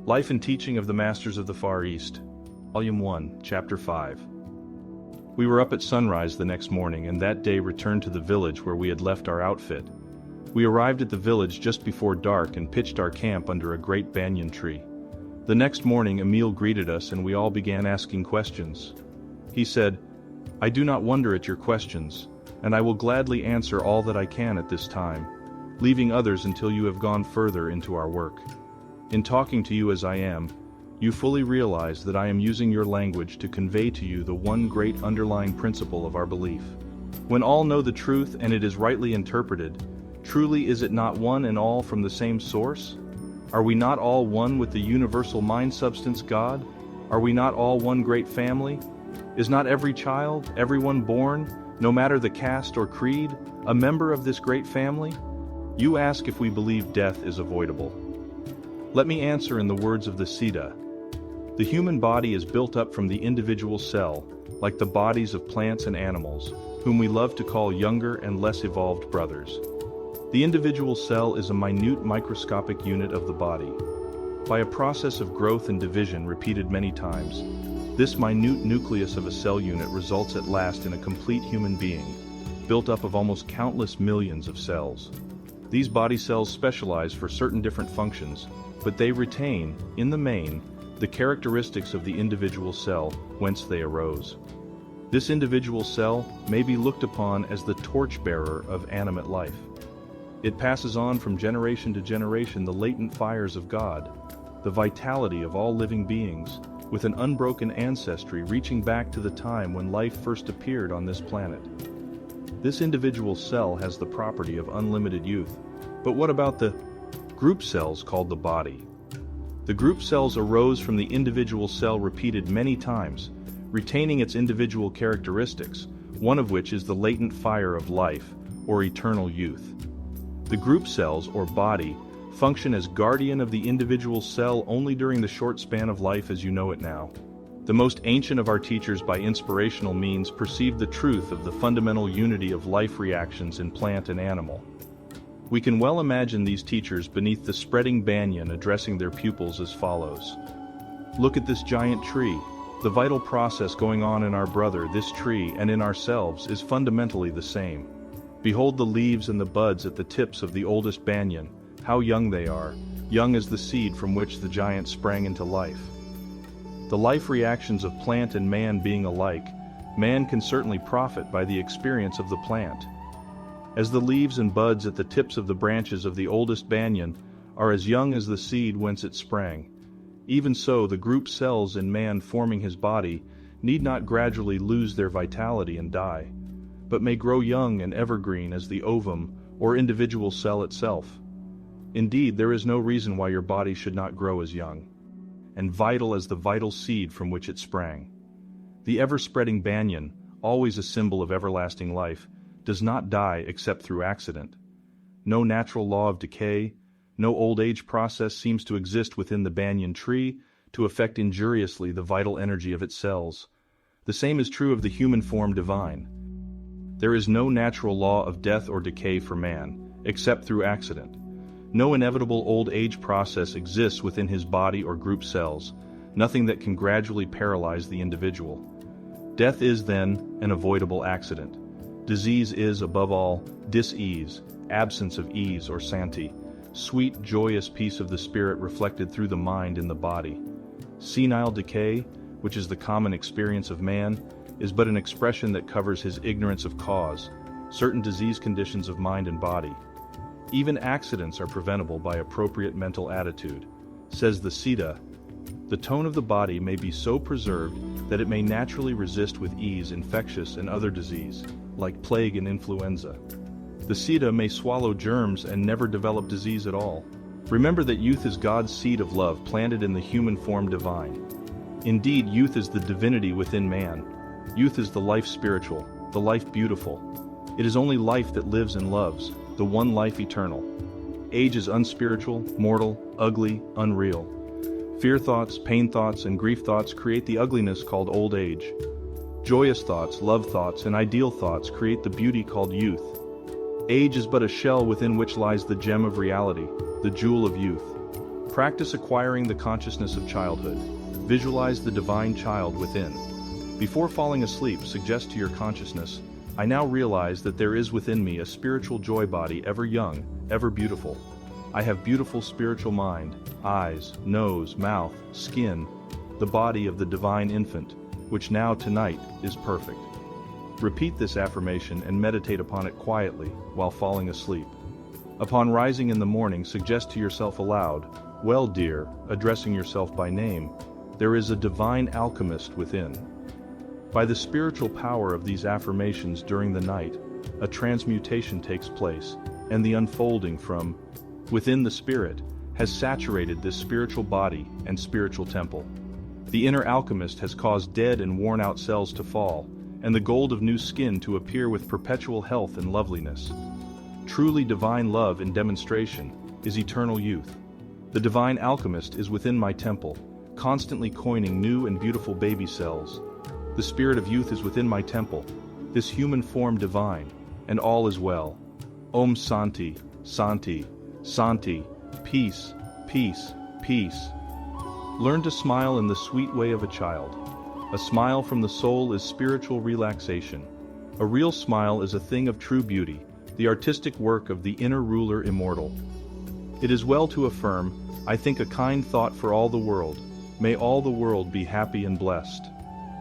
Life and Teaching of the Masters of the Far East, Volume 1, Chapter 5. We were up at sunrise the next morning and that day returned to the village where we had left our outfit. We arrived at the village just before dark and pitched our camp under a great banyan tree. The next morning Emil greeted us and we all began asking questions. He said, "I do not wonder at your questions, and I will gladly answer all that I can at this time, leaving others until you have gone further into our work. In talking to you as I am, you fully realize that I am using your language to convey to you the one great underlying principle of our belief. When all know the truth and it is rightly interpreted, truly is it not one and all from the same source? Are we not all one with the universal mind substance God? Are we not all one great family? Is not every child, everyone born, no matter the caste or creed, a member of this great family? You ask if we believe death is avoidable. Let me answer in the words of the Siddha. The human body is built up from the individual cell, like the bodies of plants and animals, whom we love to call younger and less evolved brothers. The individual cell is a minute microscopic unit of the body. By a process of growth and division repeated many times, this minute nucleus of a cell unit results at last in a complete human being, built up of almost countless millions of cells. These body cells specialize for certain different functions, but they retain, in the main, the characteristics of the individual cell whence they arose. This individual cell may be looked upon as the torchbearer of animate life. It passes on from generation to generation the latent fires of God, the vitality of all living beings, with an unbroken ancestry reaching back to the time when life first appeared on this planet. This individual cell has the property of unlimited youth. But what about the group cells called the body? The group cells arose from the individual cell repeated many times, retaining its individual characteristics, one of which is the latent fire of life, or eternal youth. The group cells, or body, function as guardian of the individual cell only during the short span of life as you know it now. The most ancient of our teachers by inspirational means perceived the truth of the fundamental unity of life reactions in plant and animal. We can well imagine these teachers beneath the spreading banyan addressing their pupils as follows. Look at this giant tree. The vital process going on in our brother, this tree, and in ourselves is fundamentally the same. Behold the leaves and the buds at the tips of the oldest banyan, how young they are, young as the seed from which the giant sprang into life. The life reactions of plant and man being alike, man can certainly profit by the experience of the plant. As the leaves and buds at the tips of the branches of the oldest banyan are as young as the seed whence it sprang, even so the group cells in man forming his body need not gradually lose their vitality and die, but may grow young and evergreen as the ovum or individual cell itself. Indeed, there is no reason why your body should not grow as young and vital as the vital seed from which it sprang. The ever-spreading banyan, always a symbol of everlasting life, does not die except through accident. No natural law of decay, no old age process seems to exist within the banyan tree to affect injuriously the vital energy of its cells. The same is true of the human form divine. There is no natural law of death or decay for man, except through accident. No inevitable old age process exists within his body or group cells, nothing that can gradually paralyze the individual. Death is, then, an avoidable accident. Disease is, above all, dis-ease, absence of ease or sati, sweet, joyous peace of the spirit reflected through the mind in the body. Senile decay, which is the common experience of man, is but an expression that covers his ignorance of cause, certain disease conditions of mind and body. Even accidents are preventable by appropriate mental attitude. Says the Siddha, the tone of the body may be so preserved that it may naturally resist with ease infectious and other disease, like plague and influenza. The Siddha may swallow germs and never develop disease at all. Remember that youth is God's seed of love planted in the human form divine. Indeed, youth is the divinity within man. Youth is the life spiritual, the life beautiful. It is only life that lives and loves, the one life eternal. Age is unspiritual, mortal, ugly, unreal. Fear thoughts, pain thoughts, and grief thoughts create the ugliness called old age. Joyous thoughts, love thoughts, and ideal thoughts create the beauty called youth. Age is but a shell within which lies the gem of reality, the jewel of youth. Practice acquiring the consciousness of childhood. Visualize the divine child within. Before falling asleep, suggest to your consciousness, I now realize that there is within me a spiritual joy body, ever young, ever beautiful. I have beautiful spiritual mind, eyes, nose, mouth, skin, the body of the divine infant, which now tonight is perfect. Repeat this affirmation and meditate upon it quietly while falling asleep. Upon rising in the morning, suggest to yourself aloud, well dear, addressing yourself by name, there is a divine alchemist within. By the spiritual power of these affirmations during the night, a transmutation takes place, and the unfolding from within the spirit has saturated this spiritual body and spiritual temple. The inner alchemist has caused dead and worn-out cells to fall, and the gold of new skin to appear with perpetual health and loveliness. Truly divine love in demonstration is eternal youth. The divine alchemist is within my temple, constantly coining new and beautiful baby cells. The spirit of youth is within my temple, this human form divine, and all is well. Om Santi, Santi, Santi, peace, peace, peace. Learn to smile in the sweet way of a child. A smile from the soul is spiritual relaxation. A real smile is a thing of true beauty, the artistic work of the inner ruler immortal. It is well to affirm, I think a kind thought for all the world. May all the world be happy and blessed.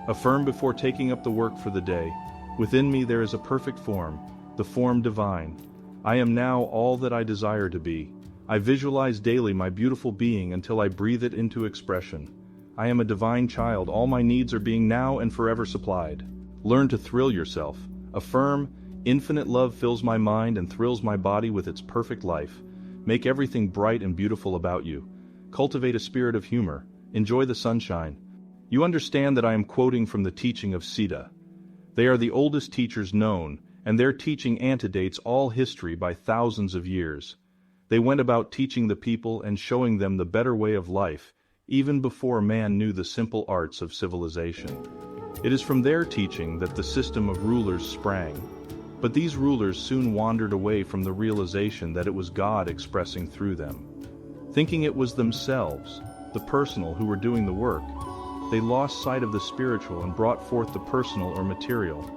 Affirm before taking up the work for the day, within me there is a perfect form, the form divine. I am now all that I desire to be. I visualize daily my beautiful being until I breathe it into expression. I am a divine child, all my needs are being now and forever supplied. Learn to thrill yourself. Affirm, infinite love fills my mind and thrills my body with its perfect life. Make everything bright and beautiful about you. Cultivate a spirit of humor. Enjoy the sunshine. You understand that I am quoting from the teaching of Siddha. They are the oldest teachers known, and their teaching antedates all history by thousands of years. They went about teaching the people and showing them the better way of life, even before man knew the simple arts of civilization. It is from their teaching that the system of rulers sprang. But these rulers soon wandered away from the realization that it was God expressing through them. Thinking it was themselves, the personal, who were doing the work, they lost sight of the spiritual and brought forth the personal or material,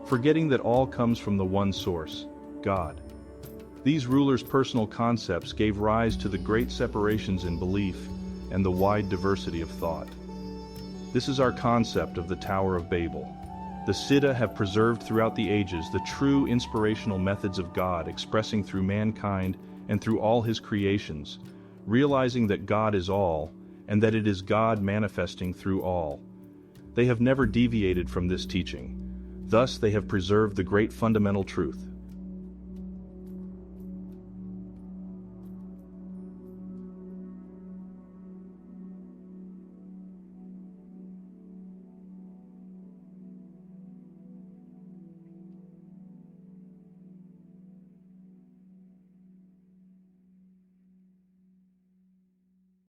forgetting that all comes from the one source, God. These rulers' personal concepts gave rise to the great separations in belief and the wide diversity of thought. This is our concept of the Tower of Babel. The Siddha have preserved throughout the ages the true inspirational methods of God expressing through mankind and through all his creations, realizing that God is all, and that it is God manifesting through all. They have never deviated from this teaching. Thus they have preserved the great fundamental truth.